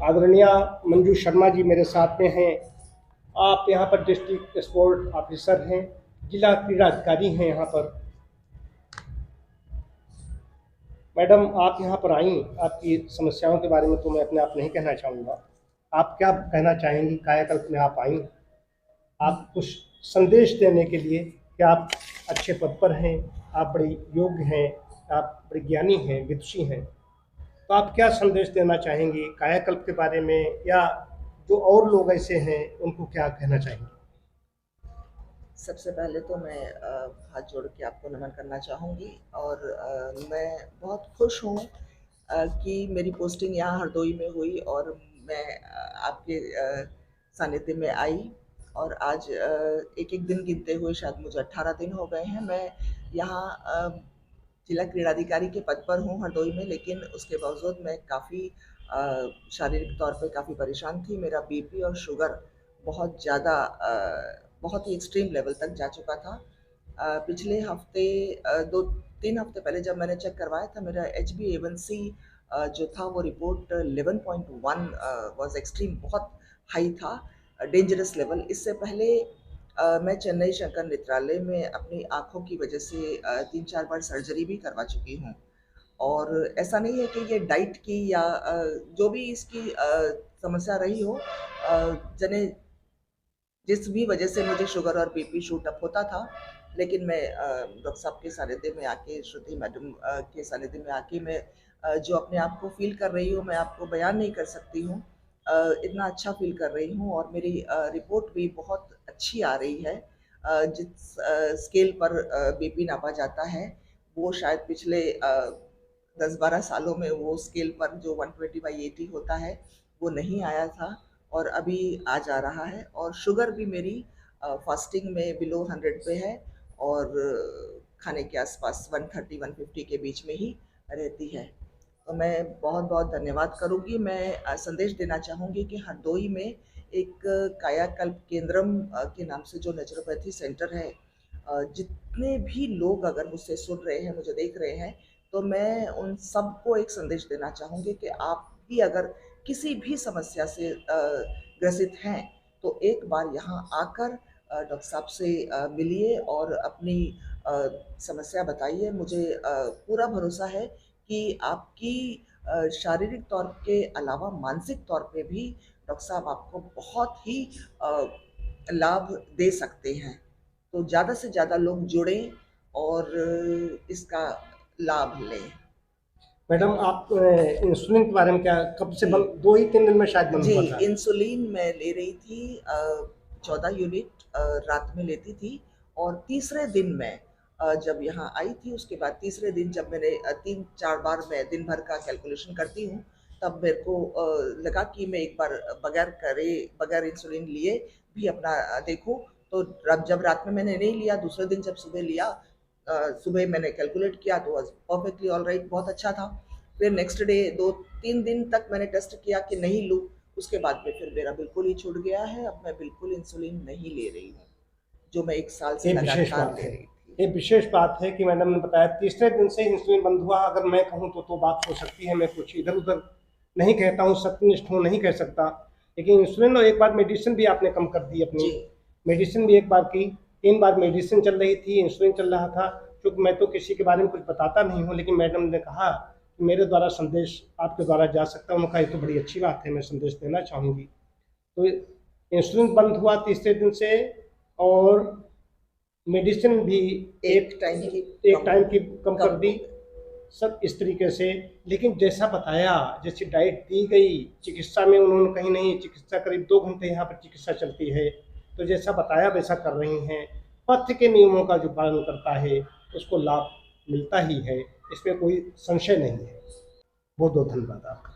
आदरणीय मंजू शर्मा जी मेरे साथ में हैं। आप यहाँ पर डिस्ट्रिक्ट स्पोर्ट ऑफिसर हैं, जिला क्रीड़ा अधिकारी हैं यहाँ पर। मैडम आप यहाँ पर आई, आपकी समस्याओं के बारे में तो मैं अपने आप नहीं कहना चाहूँगा। आप क्या कहना चाहेंगी? कायाकल्प में आप आई, आप कुछ संदेश देने के लिए कि आप अच्छे पद पर हैं, आप बड़े योग्य हैं, आप बड़े ज्ञानी हैं, विदुषी हैं, तो आप क्या संदेश देना चाहेंगी कायाकल्प के बारे में, या जो और लोग ऐसे हैं उनको क्या कहना चाहेंगे? सबसे पहले तो मैं हाथ जोड़ के आपको नमन करना चाहूँगी और मैं बहुत खुश हूँ कि मेरी पोस्टिंग यहाँ हरदोई में हुई और मैं आपके सानिध्य में आई। और आज एक एक दिन गिनते हुए शायद मुझे 18 दिन हो गए हैं। मैं यहाँ जिला क्रीड़ाधिकारी के पद पर हूँ हरदोई में, लेकिन उसके बावजूद मैं काफ़ी शारीरिक तौर पे काफ़ी परेशान थी। मेरा बीपी और शुगर बहुत ज़्यादा बहुत ही एक्सट्रीम लेवल तक जा चुका था। पिछले हफ्ते 2-3 हफ्ते पहले जब मैंने चेक करवाया था, मेरा HbA1c जो था वो रिपोर्ट 11.1 वाज़ एक्सट्रीम, बहुत हाई था, डेंजरस लेवल। इससे पहले मैं चेन्नई शंकर नेत्रालय में अपनी आँखों की वजह से 3-4 बार सर्जरी भी करवा चुकी हूँ। और ऐसा नहीं है कि ये डाइट की या जो भी इसकी समस्या रही हो, जने जिस भी वजह से मुझे शुगर और बीपी शूट अप होता था, लेकिन मैं डॉक्टर साहब के सानिध्य में आके, श्रुति मैडम के सानिध्य में आके मैं जो अपने आप को फील कर रही हूँ, मैं आपको बयान नहीं कर सकती हूँ। इतना अच्छा फील कर रही हूँ और मेरी रिपोर्ट भी बहुत अच्छी आ रही है। जिस स्केल पर बीपी नापा जाता है, वो शायद पिछले 10-12 सालों में वो स्केल पर जो 120/80 होता है, वो नहीं आया था और अभी आ जा रहा है। और शुगर भी मेरी फास्टिंग में बिलो 100 पे है और खाने के आसपास 130-150 के बीच में ही रहती है। तो मैं बहुत बहुत धन्यवाद करूँगी। मैं संदेश देना चाहूँगी कि हरदोई में एक कायाकल्प केंद्रम के नाम से जो नेचुरोपैथी सेंटर है, जितने भी लोग अगर मुझसे सुन रहे हैं, मुझे देख रहे हैं, तो मैं उन सबको एक संदेश देना चाहूँगी कि आप भी अगर किसी भी समस्या से ग्रसित हैं, तो एक बार यहाँ आकर डॉक्टर साहब से मिलिए और अपनी समस्या बताइए। मुझे पूरा भरोसा है कि आपकी शारीरिक तौर के अलावा मानसिक तौर पे भी डॉक्टर साहब आपको बहुत ही लाभ दे सकते हैं। तो ज़्यादा से ज़्यादा लोग जुड़ें और इसका लाभ लें। मैडम आप इंसुलिन के बारे में क्या, कब से जी बंद, 2 ही 3 दिन में शायद बंद जी, हुआ था? इंसुलिन मैं ले रही थी 14 यूनिट रात में लेती थी। और तीसरे दिन मैं जब यहाँ आई थी, उसके बाद तीसरे दिन जब मैंने 3-4 बार मैं दिन भर का कैलकुलेशन करती हूँ, तब मेरे को लगा कि मैं एक बार बगैर इंसुलिन लिए भी अपना देखूँ। तो जब रात में मैंने नहीं लिया, दूसरे दिन जब सुबह लिया, सुबह मैंने कैलकुलेट किया तो परफेक्टली ऑल राइट, बहुत अच्छा था। फिर नेक्स्ट डे 2-3 दिन तक मैंने टेस्ट किया कि नहीं लूँ, उसके बाद में फिर मेरा बिल्कुल ही छूट गया है। अब मैं बिल्कुल इंसुलिन नहीं ले रही हूँ, जो मैं 1 साल से ये विशेष लगातार बात ले है। रही थी। ये विशेष बात है कि मैडम ने बताया तीसरे दिन से इंसुलिन बंद हुआ। अगर मैं कहूँ तो बात हो सकती है, मैं कुछ इधर उधर नहीं कहता हूँ, सत्यनिष्ठ हूँ, नहीं कह सकता, लेकिन इंसुलिन और एक बार मेडिसिन भी आपने कम कर दी अपनी। जी, मेडिसिन भी एक बार की, 3 बार मेडिसिन चल रही थी, इंसुलिन चल रहा था। क्योंकि मैं तो किसी के बारे में कुछ बताता नहीं हूँ, लेकिन मैडम ने कहा कि मेरे द्वारा संदेश आपके द्वारा जा सकता है। उन्होंने कहा ये तो बड़ी अच्छी बात है, मैं संदेश देना चाहूँगी। तो इंसुलिन बंद हुआ तीसरे दिन से, और मेडिसिन भी एक टाइम की एक कम टाइम की कम कम कर दी, हो गई। सब इस तरीके से। लेकिन जैसा बताया, जैसी डाइट दी गई, चिकित्सा में उन्होंने कहीं नहीं, चिकित्सा करीब 2 घंटे यहाँ पर चिकित्सा चलती है, तो जैसा बताया वैसा कर रही हैं। पथ्य के नियमों का जो पालन करता है उसको लाभ मिलता ही है, इसमें कोई संशय नहीं है। बहुत बहुत धन्यवाद आपका।